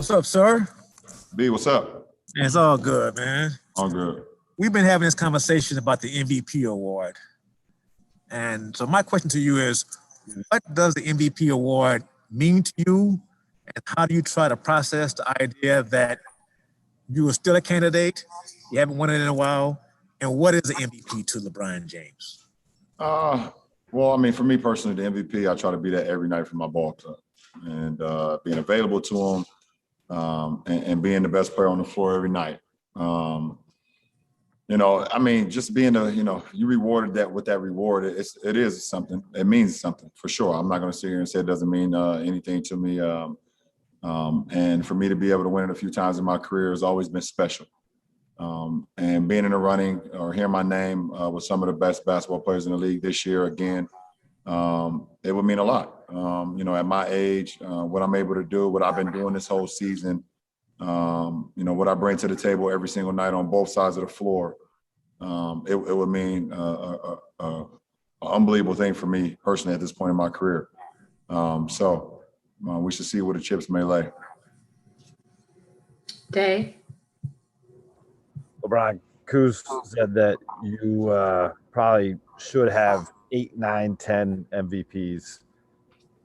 What's up, sir? B, what's up? It's all good, man. All good. We've been having this conversation about the MVP award. And so my question to you is, what does the MVP award mean to you? And how do you try to process the idea that you are still a candidate, you haven't won it in a while, and what is the MVP to LeBron James? Well, I mean, for me personally, the MVP, I try to be that every night for my ball club and being available to them and being the best player on the floor every night. I mean, just being you rewarded that with that reward, it is something. It means something for sure. I'm not going to sit here and say it doesn't mean anything to me. And for me to be able to win it a few times in my career has always been special. And being in the running or hearing my name with some of the best basketball players in the league this year, again, it would mean a lot. At my age, what I'm able to do, what I've been doing this whole season, what I bring to the table every single night on both sides of the floor, it would mean an unbelievable thing for me personally at this point in my career. So we should see where the chips may lay. Dave? LeBron, Kuz said that you probably should have 8, 9, 10 MVPs.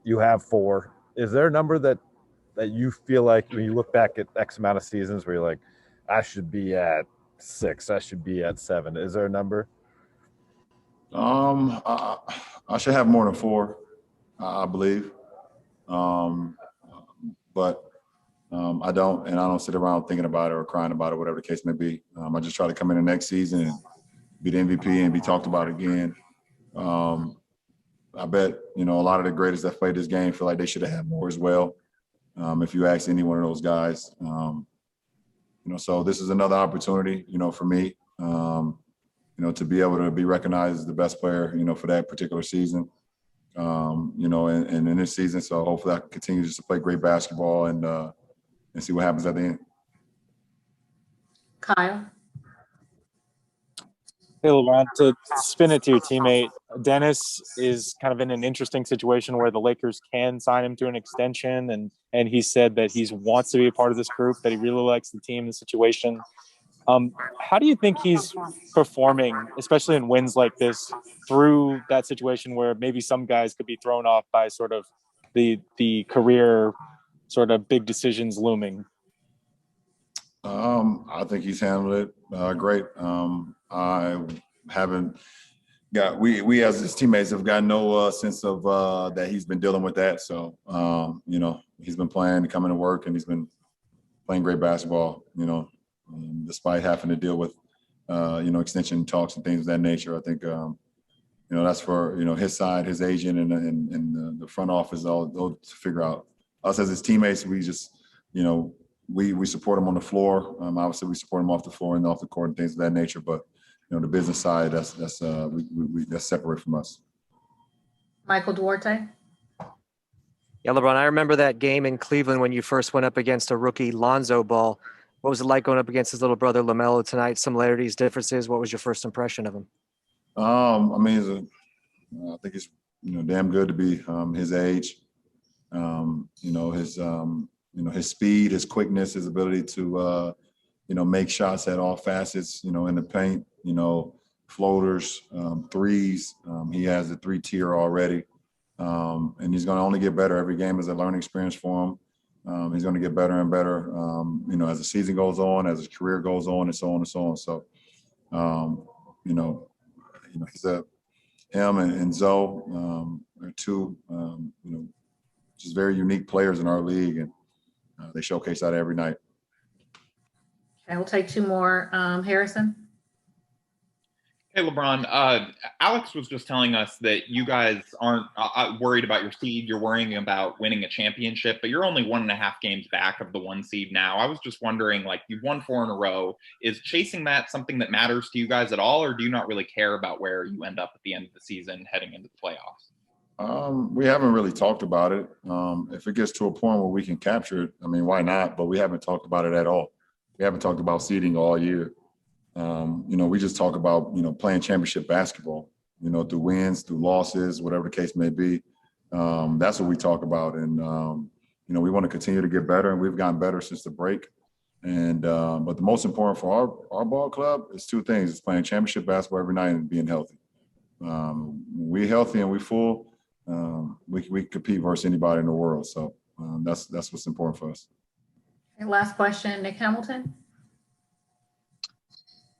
You have 4. Is there a number that you feel like when you look back at X amount of seasons where you're like, I should be at 6, I should be at 7? Is there a number? I should have more than 4, I believe. But I don't, and I don't sit around thinking about it or crying about it, whatever the case may be. I just try to come in the next season and be the MVP and be talked about again. I bet, a lot of the greatest that played this game feel like they should have had more as well. If you ask any one of those guys, so this is another opportunity, for me, to be able to be recognized as the best player, for that particular season, and in this season. So hopefully I can continue just to play great basketball and see what happens at the end. Kyle? Hey, LeBron, to spin it to your teammate, Dennis is kind of in an interesting situation where the Lakers can sign him to an extension, and he said that he wants to be a part of this group, that he really likes the team, the situation. How do you think he's performing, especially in wins like this, through that situation where maybe some guys could be thrown off by sort of the career sort of big decisions looming? I think he's handled it great. I haven't got we as his teammates have got no sense of that he's been dealing with that. So he's been playing, coming to work, and he's been playing great basketball. Despite having to deal with extension talks and things of that nature. I think that's for his side, his agent, and the front office all to figure out. Us as his teammates, we just we support him on the floor. Obviously, we support him off the floor and off the court and things of that nature. But the business side, that's separate from us. Michael Duarte? Yeah, LeBron, I remember that game in Cleveland when you first went up against a rookie Lonzo Ball. What was it like going up against his little brother LaMelo tonight? Similarities, differences? What was your first impression of him? I mean, I think it's damn good to be his age. His speed, his quickness, his ability to make shots at all facets. In the paint. Floaters, threes. He has a 3-tier already, and he's going to only get better. Every game is a learning experience for him. He's going to get better and better, as the season goes on, as his career goes on, and so on and so on. So, he's him and Zoe are two, just very unique players in our league, and they showcase that every night. Okay, we'll take 2 more. Harrison? Hey, LeBron, Alex was just telling us that you guys aren't worried about your seed. You're worrying about winning a championship, but you're only 1.5 games back of the 1 seed now. I was just wondering, you've won 4 in a row. Is chasing that something that matters to you guys at all, or do you not really care about where you end up at the end of the season heading into the playoffs? We haven't really talked about it. If it gets to a point where we can capture it, I mean, why not? But we haven't talked about it at all. We haven't talked about seeding all year. We just talk about, playing championship basketball, through wins, through losses, whatever the case may be. That's what we talk about. And, we want to continue to get better, and we've gotten better since the break. And but the most important for our ball club is two things: it's playing championship basketball every night and being healthy. We're healthy and we're full. We compete versus anybody in the world. So that's what's important for us. And last question, Nick Hamilton.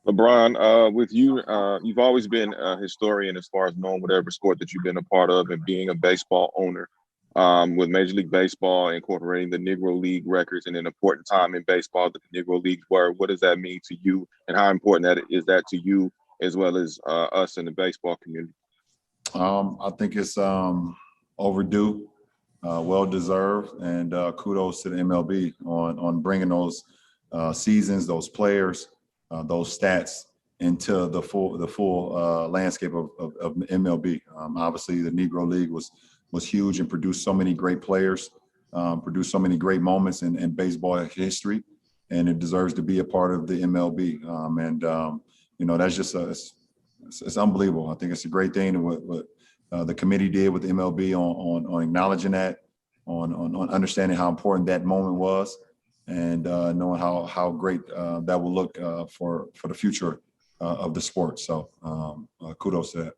LeBron, with you, you've always been a historian as far as knowing whatever sport that you've been a part of and being a baseball owner. With Major League Baseball incorporating the Negro League records and an important time in baseball that the Negro Leagues were, what does that mean to you, and how important is that to you as well as us in the baseball community? I think it's overdue, well-deserved, and kudos to the MLB on bringing those seasons, those players, those stats into the full landscape of MLB. Obviously, the Negro League was huge and produced so many great players, produced so many great moments in baseball history, and it deserves to be a part of the MLB. That's just it's unbelievable. I think it's a great thing what the committee did with the MLB on acknowledging that, on understanding how important that moment was, and knowing how great that will look for the future of the sport. So kudos to that.